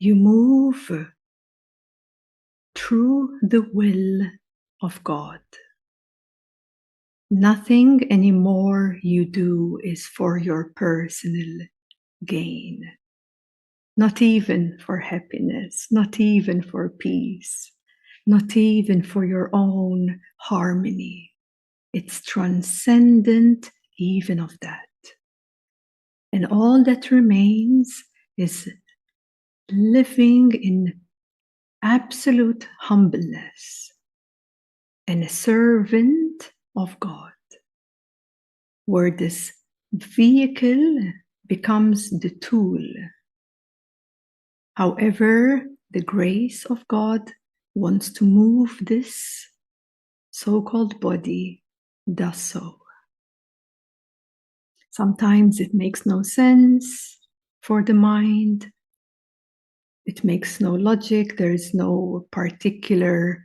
You move through the will of God. Nothing anymore you do is for your personal gain. Not even for happiness, not even for peace, not even for your own harmony. It's transcendent even of that. And all that remains is living in absolute humbleness and a servant of God, where this vehicle becomes the tool. However, the grace of God wants to move this so-called body, does so. Sometimes it makes no sense for the mind. It makes no logic. There is no particular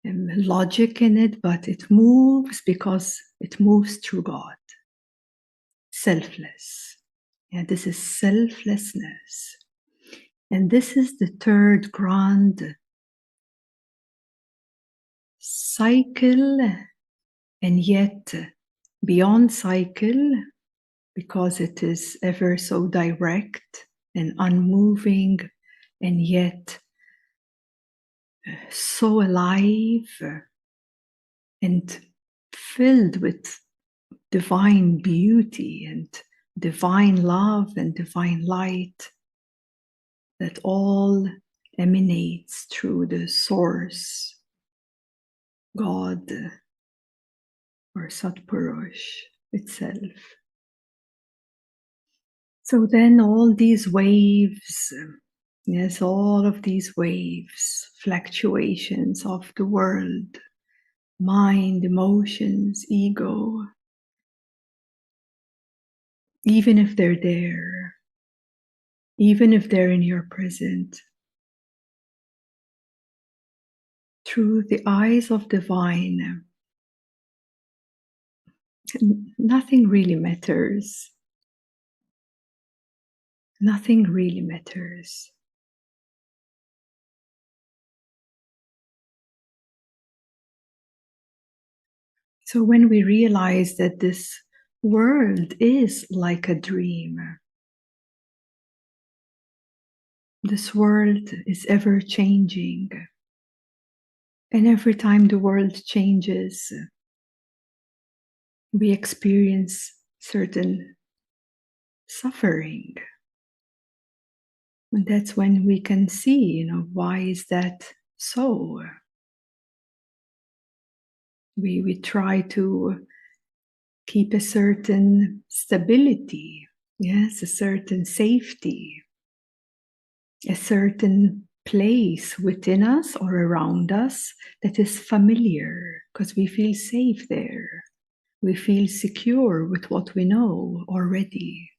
logic in it, but it moves because it moves through God. Selfless. Yeah, this is selflessness. And this is the third grand cycle, and yet beyond cycle, because it is ever so direct and unmoving, and yet so alive and filled with divine beauty and divine love and divine light that all emanates through the source, God, or Satpurush itself. So then all these waves, yes, all of these waves, fluctuations of the world, mind, emotions, ego, even if they're there, even if they're in your present, through the eyes of divine, nothing really matters. Nothing really matters. So when we realize that this world is like a dream, this world is ever changing, and every time the world changes, we experience certain suffering. And that's when we can see, why is that so? We try to keep a certain stability, yes, a certain safety, a certain place within us or around us that is familiar, because we feel safe there. We feel secure with what we know already.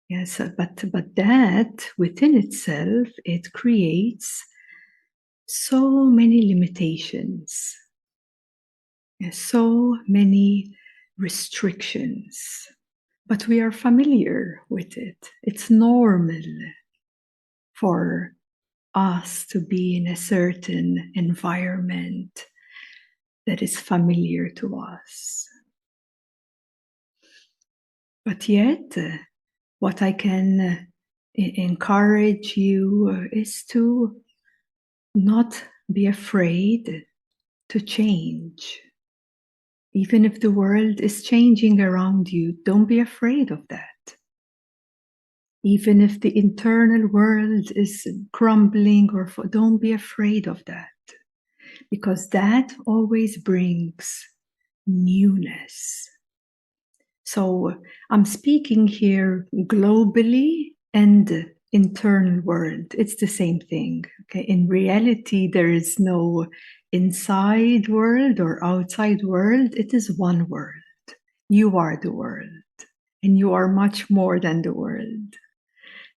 Yes, but that within itself, it creates so many limitations, so many restrictions. But we are familiar with it. It's normal for us to be in a certain environment that is familiar to us. But yet, what I can encourage you is to not be afraid to change. Even if the world is changing around you, don't be afraid of that. Even if the internal world is crumbling, don't be afraid of that. Because that always brings newness. So I'm speaking here globally and internal world. It's the same thing. Okay? In reality, there is no inside world or outside world. It is one world. You are the world, and you are much more than the world.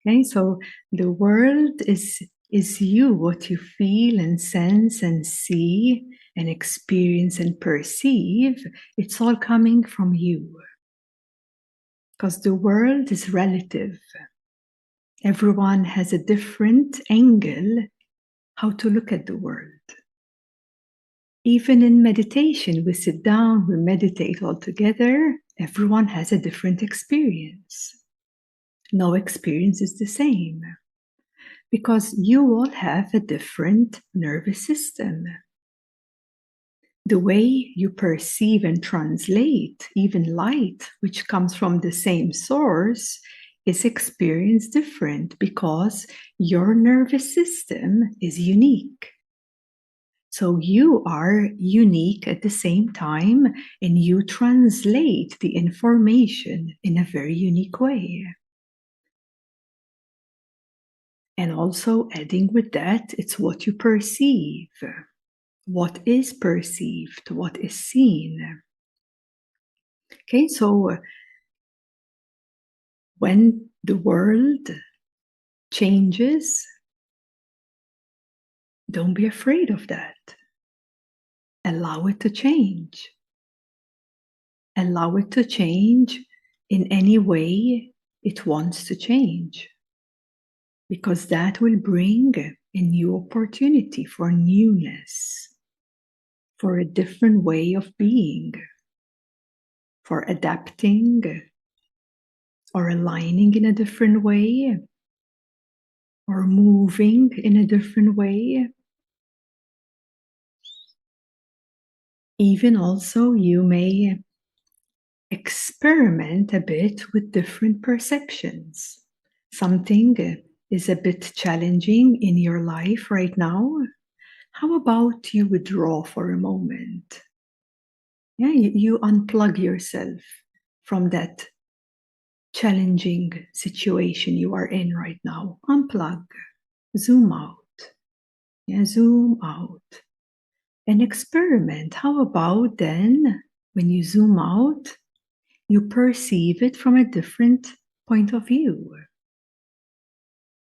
Okay, so the world is you, what you feel and sense and see and experience and perceive. It's all coming from you. Because the world is relative. Everyone has a different angle how to look at the world. Even in meditation, we sit down, we meditate all together. Everyone has a different experience. No experience is the same because you all have a different nervous system. The way you perceive and translate even light, which comes from the same source, is experienced different because your nervous system is unique. So you are unique at the same time, and you translate the information in a very unique way. And also adding with that, it's what you perceive. What is perceived, what is seen. Okay, so when the world changes, don't be afraid of that. Allow it to change. Allow it to change in any way it wants to change, because that will bring a new opportunity for newness, for a different way of being, for adapting or aligning in a different way, or moving in a different way. Even also, you may experiment a bit with different perceptions. Something is a bit challenging in your life right now. How about you withdraw for a moment? Yeah, you unplug yourself from that challenging situation you are in right now. Unplug, zoom out. Yeah, zoom out and experiment. How about then, when you zoom out, you perceive it from a different point of view?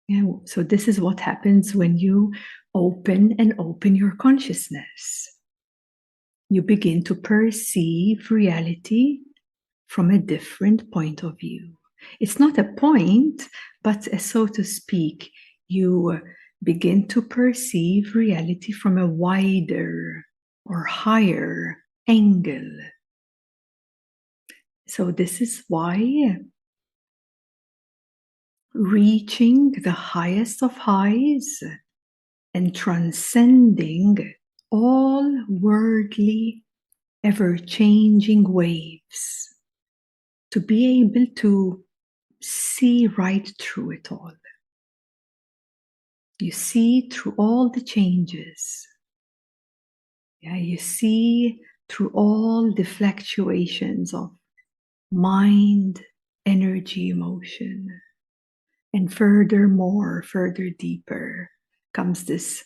Yeah, so this is what happens when you open your consciousness. You begin to perceive reality from a different point of view. It's not a point, but so to speak, you begin to perceive reality from a wider or higher angle. So this is why reaching the highest of highs and transcending all worldly, ever-changing waves, to be able to see right through it all. You see through all the changes. Yeah, you see through all the fluctuations of mind, energy, emotion. And furthermore, further deeper comes this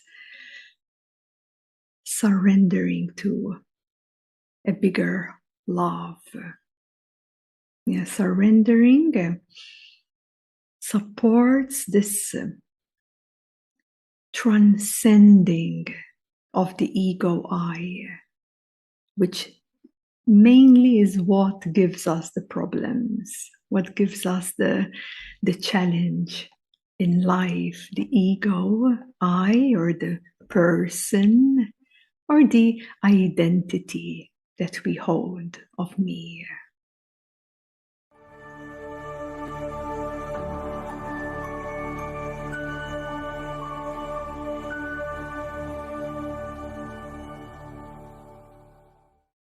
surrendering to a bigger love. Yeah, surrendering supports this transcending of the ego I, which mainly is what gives us the problems, what gives us the challenge in life, the ego I, or the person, or the identity that we hold of me.